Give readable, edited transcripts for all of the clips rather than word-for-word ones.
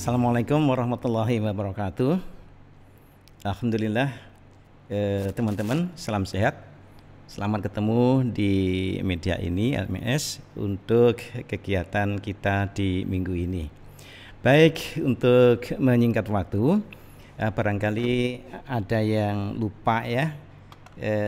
Assalamualaikum warahmatullahi wabarakatuh. Alhamdulillah, teman-teman, salam sehat. Selamat ketemu di media ini, LMS, untuk kegiatan kita di minggu ini. Baik, untuk menyingkat waktu, barangkali ada yang lupa ya.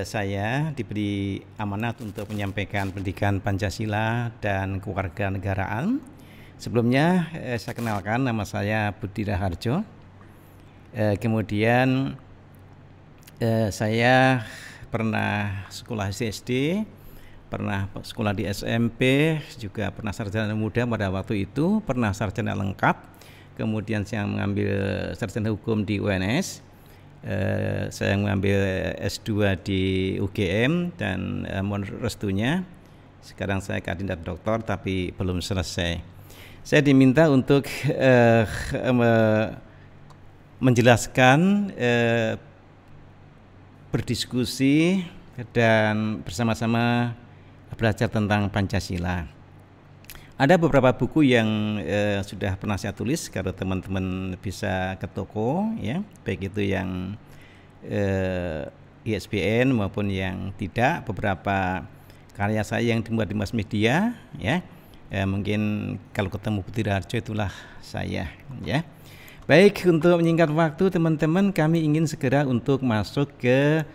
Saya diberi amanat untuk menyampaikan pendidikan Pancasila dan kewarganegaraan. Sebelumnya saya kenalkan, nama saya Budi Raharjo. Kemudian saya pernah sekolah SD, pernah sekolah di SMP, juga pernah sarjana muda pada waktu itu, pernah sarjana lengkap. Kemudian saya mengambil sarjana hukum di UNS. Saya mengambil S2 di UGM dan mohon restunya sekarang saya kandidat doktor tapi belum selesai. Saya diminta untuk menjelaskan, berdiskusi dan bersama-sama belajar tentang Pancasila. Ada beberapa buku yang sudah pernah saya tulis, kalau teman-teman bisa ke toko ya, baik itu yang ISBN maupun yang tidak. Beberapa karya saya yang dimuat di mass media ya. Mungkin kalau ketemu Budi Raharjo itulah saya ya. Baik, untuk menyingkat waktu teman-teman, kami ingin segera untuk masuk ke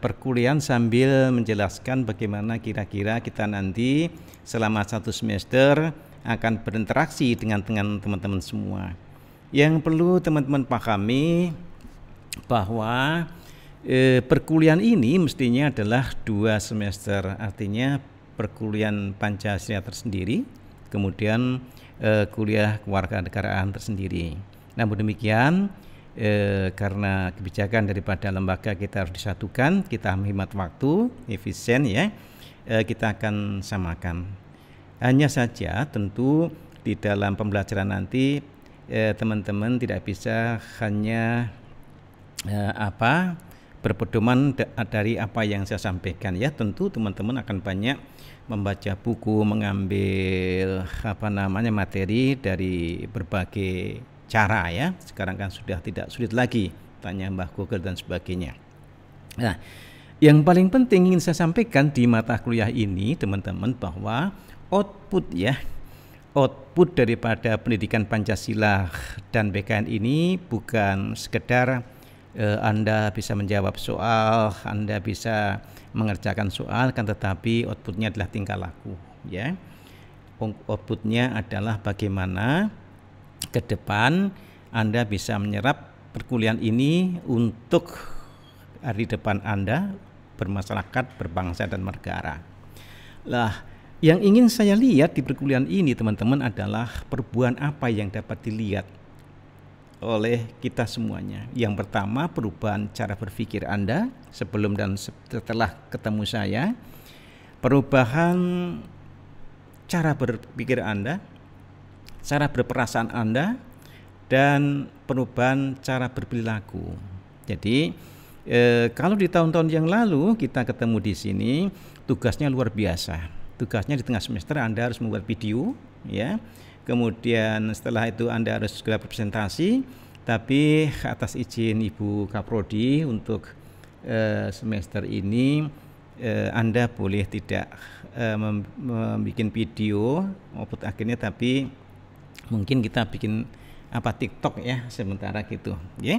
perkuliahan sambil menjelaskan bagaimana kira-kira kita nanti selama 1 semester akan berinteraksi dengan teman-teman semua. Yang perlu teman-teman pahami bahwa perkuliahan ini mestinya adalah 2 semester, artinya perkuliahan Pancasila tersendiri, kemudian kuliah kewarganegaraan tersendiri. Namun demikian, karena kebijakan daripada lembaga kita harus disatukan, kita menghemat waktu, efisien ya, kita akan samakan. Hanya saja tentu di dalam pembelajaran nanti teman-teman tidak bisa hanya berpedoman dari apa yang saya sampaikan ya. Tentu teman-teman akan banyak membaca buku, mengambil materi dari berbagai cara ya. Sekarang kan sudah tidak sulit lagi, tanya Mbah Google dan sebagainya. Nah, yang paling penting ingin saya sampaikan di mata kuliah ini teman-teman, bahwa output daripada pendidikan Pancasila dan BKN ini bukan sekedar Anda bisa menjawab soal, Anda bisa mengerjakan soal, kan, tetapi outputnya adalah tingkah laku ya. Outputnya adalah bagaimana ke depan Anda bisa menyerap perkuliahan ini untuk hari depan Anda bermasyarakat, berbangsa dan bernegara. Lah, yang ingin saya lihat di perkuliahan ini teman-teman adalah perubahan apa yang dapat dilihat oleh kita semuanya. Yang pertama, perubahan cara berpikir Anda sebelum dan setelah ketemu saya, perubahan cara berpikir Anda, cara berperasaan Anda, dan perubahan cara berperilaku. Jadi kalau di tahun-tahun yang lalu kita ketemu di sini, tugasnya luar biasa. Tugasnya di tengah semester Anda harus membuat video ya. Kemudian setelah itu Anda harus segera presentasi, tapi atas izin Ibu Kaprodi untuk semester ini Anda boleh tidak membuat video output akhirnya, tapi mungkin kita bikin TikTok ya sementara gitu ya.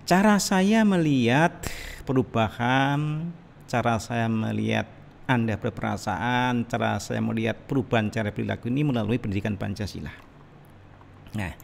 Cara saya melihat perubahan, cara saya melihat Anda berperasaan, cara saya melihat perubahan cara perilaku ini melalui pendidikan Pancasila. Nah,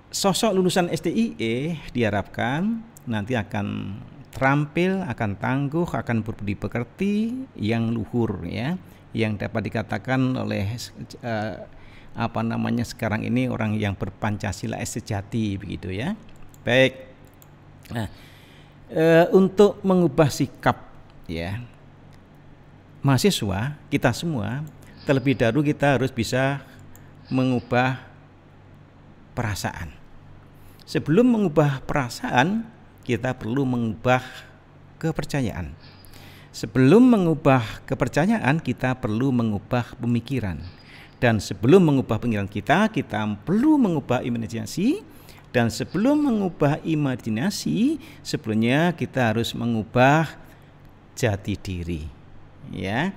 sosok lulusan STIE diharapkan nanti akan terampil, akan tangguh, akan berbudi pekerti, yang luhur ya, yang dapat dikatakan oleh sekarang ini orang yang berpancasila sejati begitu ya. Baik. Nah, untuk mengubah sikap ya mahasiswa kita semua, terlebih dahulu kita harus bisa mengubah perasaan. Sebelum mengubah perasaan, kita perlu mengubah kepercayaan. Sebelum mengubah kepercayaan, kita perlu mengubah pemikiran. Dan sebelum mengubah pikiran kita perlu mengubah imajinasi. Dan sebelum mengubah imajinasi, sebelumnya kita harus mengubah jati diri. Ya.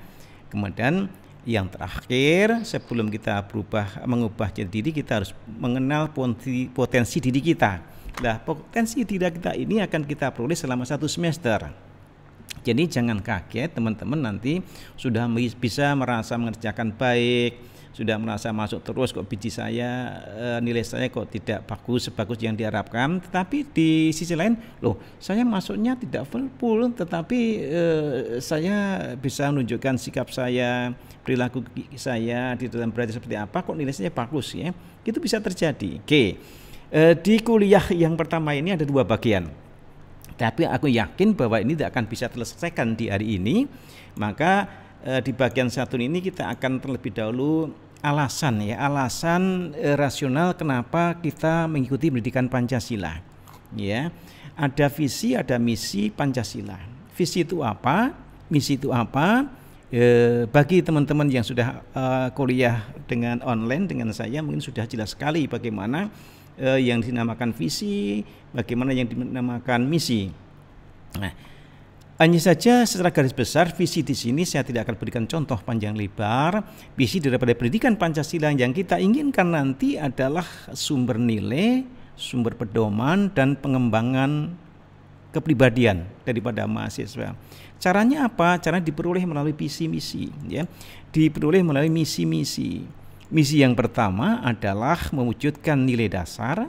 Kemudian yang terakhir, sebelum kita mengubah jati diri, kita harus mengenal potensi diri kita. Nah, potensi diri kita ini akan kita peroleh selama 1 semester. Jadi jangan kaget teman-teman nanti sudah bisa merasa mengerjakan baik, sudah merasa masuk terus kok nilai saya kok tidak sebagus yang diharapkan. Tetapi di sisi lain, saya masuknya tidak full, tetapi saya bisa menunjukkan sikap saya, perilaku saya di dalam belajar seperti apa, kok nilai saya bagus ya. Itu bisa terjadi. Oke. Di kuliah yang pertama ini ada 2 bagian. Tapi aku yakin bahwa ini tidak akan bisa terselesaikan di hari ini. Maka di bagian 1 ini kita akan terlebih dahulu alasan rasional kenapa kita mengikuti pendidikan Pancasila. Ya, ada visi, ada misi Pancasila. Visi itu apa? Misi itu apa? Bagi teman-teman yang sudah kuliah dengan online dengan saya mungkin sudah jelas sekali bagaimana yang dinamakan visi, bagaimana yang dinamakan misi. Nah, hanya saja secara garis besar visi di sini saya tidak akan berikan contoh panjang lebar. Visi daripada pendidikan Pancasila yang kita inginkan nanti adalah sumber nilai, sumber pedoman dan pengembangan kepribadian daripada mahasiswa. Caranya apa? Caranya diperoleh melalui visi misi, ya. Diperoleh melalui misi-misi. Misi yang pertama adalah mewujudkan nilai dasar,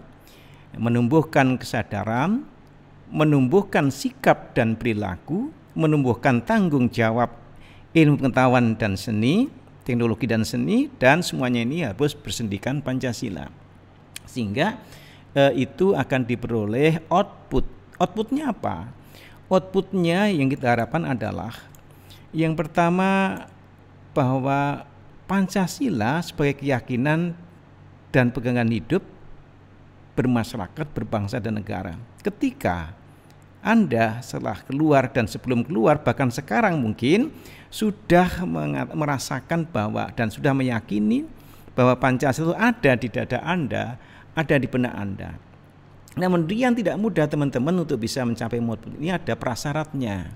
menumbuhkan kesadaran, menumbuhkan sikap dan perilaku, menumbuhkan tanggung jawab, ilmu pengetahuan dan seni, teknologi dan seni, dan semuanya ini harus bersendikan Pancasila. Sehingga itu akan diperoleh output. Outputnya apa? Outputnya yang kita harapkan adalah yang pertama bahwa Pancasila sebagai keyakinan dan pegangan hidup bermasyarakat, berbangsa dan negara. Ketika Anda setelah keluar dan sebelum keluar bahkan sekarang mungkin sudah merasakan bahwa dan sudah meyakini bahwa Pancasila itu ada di dada Anda, ada di benak Anda. Namun yang tidak mudah teman-teman untuk bisa mencapai output ini ada prasyaratnya.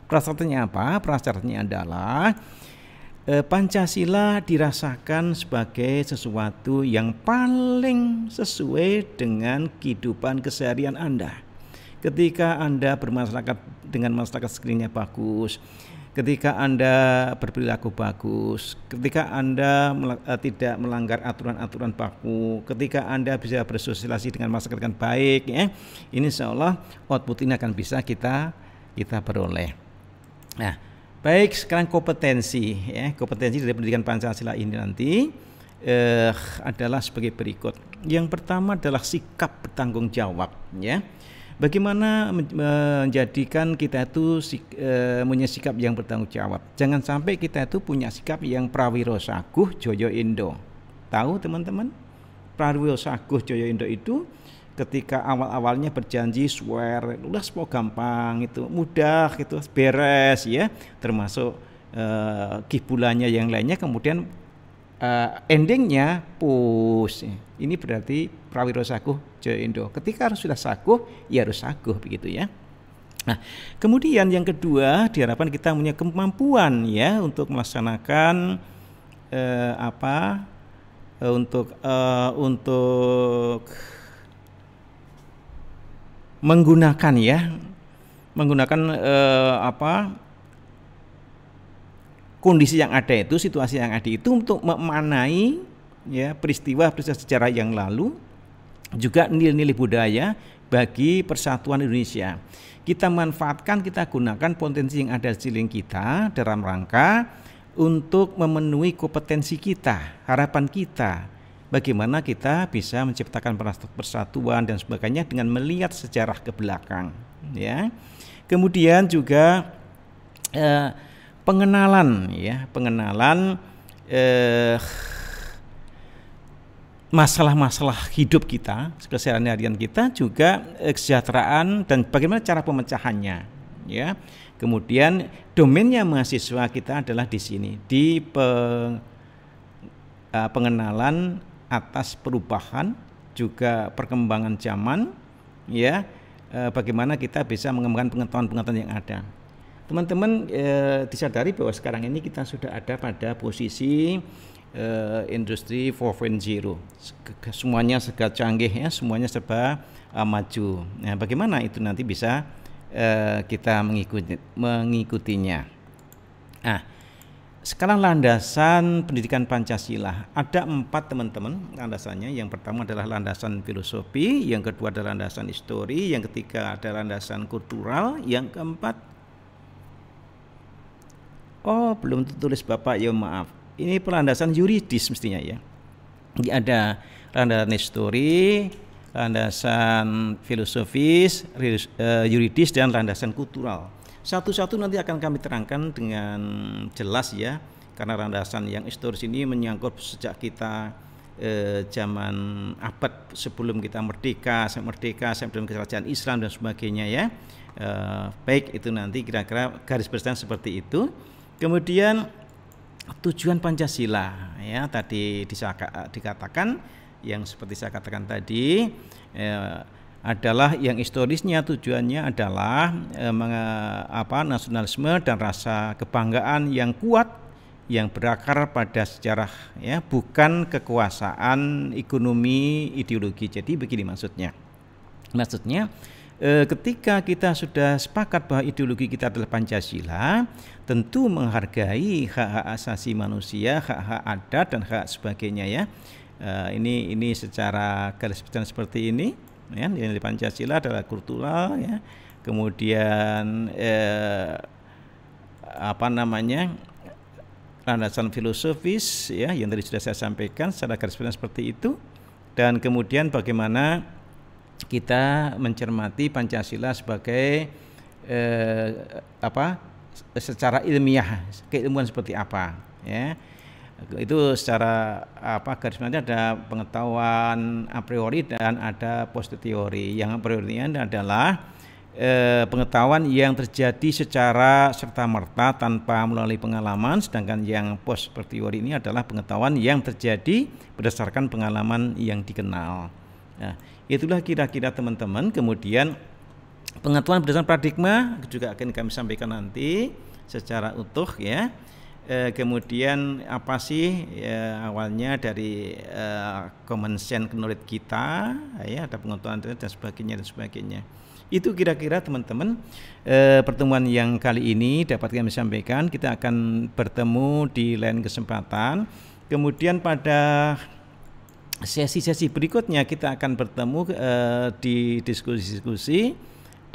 Prasyaratnya apa? Prasyaratnya adalah Pancasila dirasakan sebagai sesuatu yang paling sesuai dengan kehidupan keseharian Anda. Ketika Anda bermasyarakat dengan masyarakat sekelilingnya bagus, ketika Anda berperilaku bagus, ketika Anda tidak melanggar aturan-aturan baku, ketika Anda bisa bersosialisasi dengan masyarakat dengan baik, ya, ini insyaallah output ini akan bisa kita peroleh. Nah, baik, sekarang kompetensi dari pendidikan Pancasila ini nanti adalah sebagai berikut. Yang pertama adalah sikap bertanggung jawab, ya. Bagaimana menjadikan kita itu punya sikap yang bertanggung jawab. Jangan sampai kita itu punya sikap yang prawiro saguh joyo indo. Tahu teman-teman? Prawiro saguh joyo indo itu ketika awal-awalnya berjanji swear, udah semua gampang, itu mudah, itu beres ya, termasuk kibulannya yang lainnya, kemudian endingnya push. Ini berarti prawiro saguh joyo indo. Ketika harus sudah saguh, ya harus saguh begitu ya. Nah, kemudian yang kedua diharapkan kita punya kemampuan ya untuk melaksanakan untuk menggunakan kondisi yang ada itu, situasi yang ada itu untuk memaknai ya peristiwa sejarah yang lalu, juga nilai-nilai budaya bagi persatuan Indonesia. Kita manfaatkan, kita gunakan potensi yang ada di sekeliling kita dalam rangka untuk memenuhi kompetensi kita, harapan kita. Bagaimana kita bisa menciptakan persatuan dan sebagainya dengan melihat sejarah ke belakang, ya. Kemudian juga pengenalan masalah-masalah hidup kita, keseharian kita, juga kesejahteraan dan bagaimana cara pemecahannya, ya. Kemudian domainnya mahasiswa kita adalah di sini, di pengenalan atas perubahan juga perkembangan zaman, ya, bagaimana kita bisa mengembangkan pengetahuan-pengetahuan yang ada. Teman-teman disadari bahwa sekarang ini kita sudah ada pada posisi industri 4.0, semuanya serba canggih, ya, semuanya serba maju. Nah, bagaimana itu nanti bisa kita mengikutinya. Nah, sekarang landasan pendidikan Pancasila ada 4 teman-teman landasannya. Yang pertama adalah landasan filosofi, yang kedua adalah landasan histori, yang ketiga adalah landasan kultural, yang keempat, oh belum tulis Bapak, ya maaf, ini landasan yuridis mestinya ya. Jadi ada landasan histori, landasan filosofis, yuridis, dan landasan kultural. Satu-satu nanti akan kami terangkan dengan jelas ya, karena landasan yang historis ini menyangkut sejak kita zaman abad sebelum kita merdeka sebelum kerajaan Islam dan sebagainya ya. Baik, itu nanti kira-kira garis besar seperti itu. Kemudian tujuan Pancasila ya, tadi dikatakan yang seperti saya katakan tadi, adalah yang historisnya tujuannya adalah nasionalisme dan rasa kebanggaan yang kuat yang berakar pada sejarah ya, bukan kekuasaan ekonomi ideologi. Jadi begini maksudnya ketika kita sudah sepakat bahwa ideologi kita adalah Pancasila, tentu menghargai hak-hak asasi manusia, hak-hak adat dan hak sebagainya ya. Ini secara garis besar seperti ini. Ya, nilai Pancasila adalah kultural ya, kemudian landasan filosofis ya, yang tadi sudah saya sampaikan secara garis besar seperti itu, dan kemudian bagaimana kita mencermati Pancasila sebagai secara ilmiah, keilmuan seperti apa ya. Itu secara garis besarnya ada pengetahuan a priori dan ada posteriori. Yang a priori adalah pengetahuan yang terjadi secara serta-merta tanpa melalui pengalaman, sedangkan yang posteriori ini adalah pengetahuan yang terjadi berdasarkan pengalaman yang dikenal. Nah, itulah kira-kira teman-teman. Kemudian pengetahuan berdasarkan paradigma juga akan kami sampaikan nanti secara utuh ya. Kemudian apa sih ya, awalnya dari common sense knowledge kita ya, ada pengetahuan dan sebagainya. Itu kira-kira teman-teman pertemuan yang kali ini dapat kami sampaikan. Kita akan bertemu di lain kesempatan. Kemudian pada sesi-sesi berikutnya kita akan bertemu di diskusi-diskusi,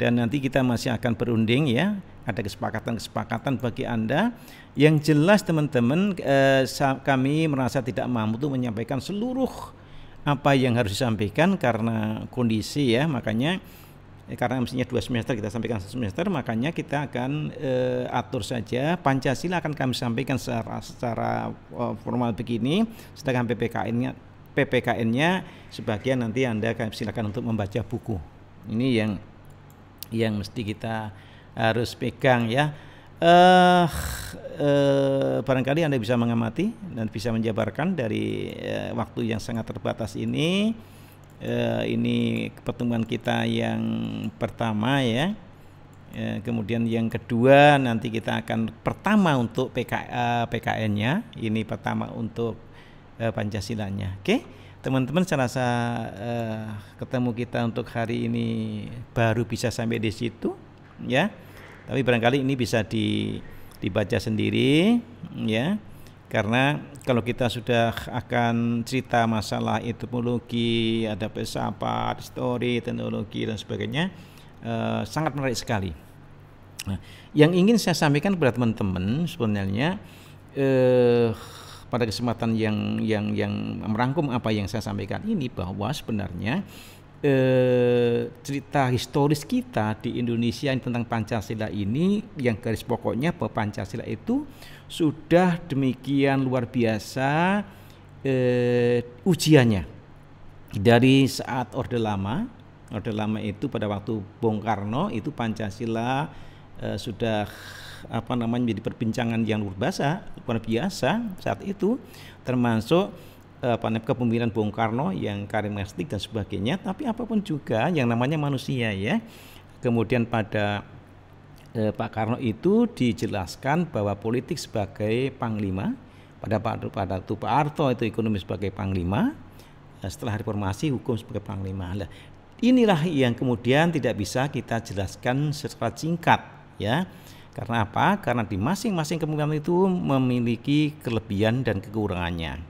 dan nanti kita masih akan berunding ya. Ada kesepakatan bagi Anda. Yang jelas teman-teman, kami merasa tidak mampu untuk menyampaikan seluruh apa yang harus disampaikan karena kondisi ya, makanya karena mestinya 2 semester kita sampaikan 1 semester, makanya kita akan atur saja. Pancasila akan kami sampaikan secara formal begini, sedangkan PPKN-nya sebagian nanti Anda silakan untuk membaca buku. Ini yang mesti kita harus pegang ya. Barangkali Anda bisa mengamati dan bisa menjabarkan dari waktu yang sangat terbatas ini. Ini pertemuan kita yang pertama ya. Kemudian yang kedua nanti kita akan pertama untuk PKN-nya, ini pertama untuk Pancasilanya. Oke, teman-teman, saya rasa ketemu kita untuk hari ini baru bisa sampai di situ ya. Tapi barangkali ini bisa dibaca sendiri ya, karena kalau kita sudah akan cerita masalah etimologi, ada filsafat, histori, teknologi dan sebagainya, sangat menarik sekali. Nah, yang ingin saya sampaikan kepada teman-teman sebenarnya pada kesempatan yang merangkum apa yang saya sampaikan ini, bahwa sebenarnya cerita historis kita di Indonesia tentang Pancasila ini, yang garis pokoknya bahwa Pancasila itu sudah demikian luar biasa ujiannya dari saat Orde Lama itu pada waktu Bung Karno itu Pancasila sudah menjadi perbincangan yang luar biasa saat itu, termasuk kepemimpinan Bung Karno yang karismatik dan sebagainya. Tapi apapun juga yang namanya manusia ya. Kemudian pada Pak Karno itu dijelaskan bahwa politik sebagai panglima, pada Pak Harto itu ekonomi sebagai panglima, setelah reformasi hukum sebagai panglima. Nah, inilah yang kemudian tidak bisa kita jelaskan secara singkat ya. Karena apa? Karena di masing-masing kepemimpinan itu memiliki kelebihan dan kekurangannya.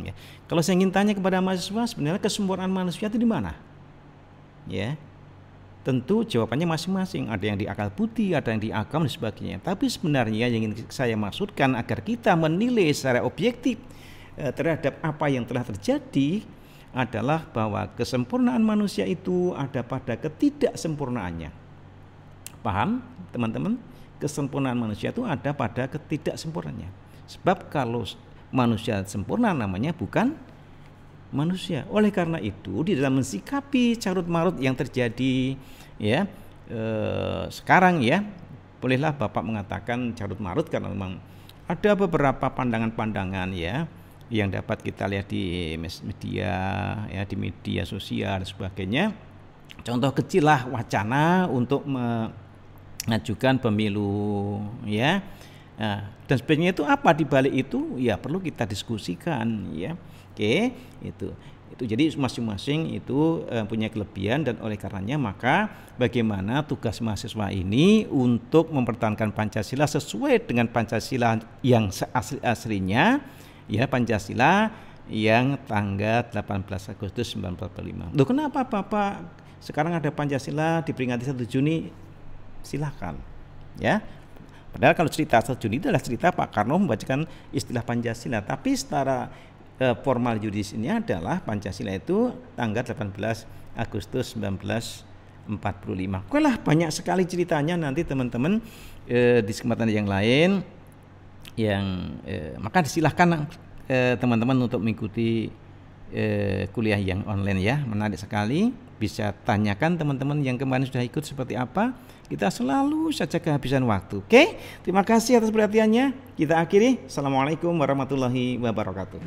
Ya. Kalau saya ingin tanya kepada mahasiswa, sebenarnya kesempurnaan manusia itu di mana? Ya, tentu jawabannya masing-masing. Ada yang di akal budi, ada yang di agama dan sebagainya. Tapi sebenarnya yang ingin saya maksudkan agar kita menilai secara objektif terhadap apa yang telah terjadi adalah bahwa kesempurnaan manusia itu ada pada ketidaksempurnaannya. Paham, teman-teman? Kesempurnaan manusia itu ada pada ketidaksempurnaannya. Sebab kalau manusia sempurna namanya bukan manusia. Oleh karena itu di dalam mensikapi carut-marut yang terjadi ya sekarang ya, bolehlah Bapak mengatakan carut-marut karena memang ada beberapa pandangan-pandangan ya yang dapat kita lihat di media ya, di media sosial dan sebagainya. Contoh kecil lah wacana untuk mengajukan pemilu ya. Nah, dan sebagainya itu apa di balik itu ya perlu kita diskusikan ya. Oke, itu jadi masing-masing itu punya kelebihan dan oleh karenanya maka bagaimana tugas mahasiswa ini untuk mempertahankan Pancasila sesuai dengan Pancasila yang asli-aslinya ya, Pancasila yang tanggal 18 Agustus 1945. Loh, kenapa Bapak sekarang ada Pancasila diperingati 1 Juni? Silakan ya. Padahal kalau cerita 1 Juni itu adalah cerita Pak Karno membacakan istilah Pancasila, tapi secara formal yuridis ini adalah Pancasila itu tanggal 18 Agustus 1945. Oke lah, banyak sekali ceritanya nanti teman-teman di kesempatan yang lain yang maka disilahkan teman-teman untuk mengikuti kuliah yang online ya, menarik sekali. Bisa tanyakan teman-teman yang kemarin sudah ikut seperti apa. Kita selalu saja kehabisan waktu. Oke, terima kasih atas perhatiannya. Kita akhiri. Assalamualaikum warahmatullahi wabarakatuh.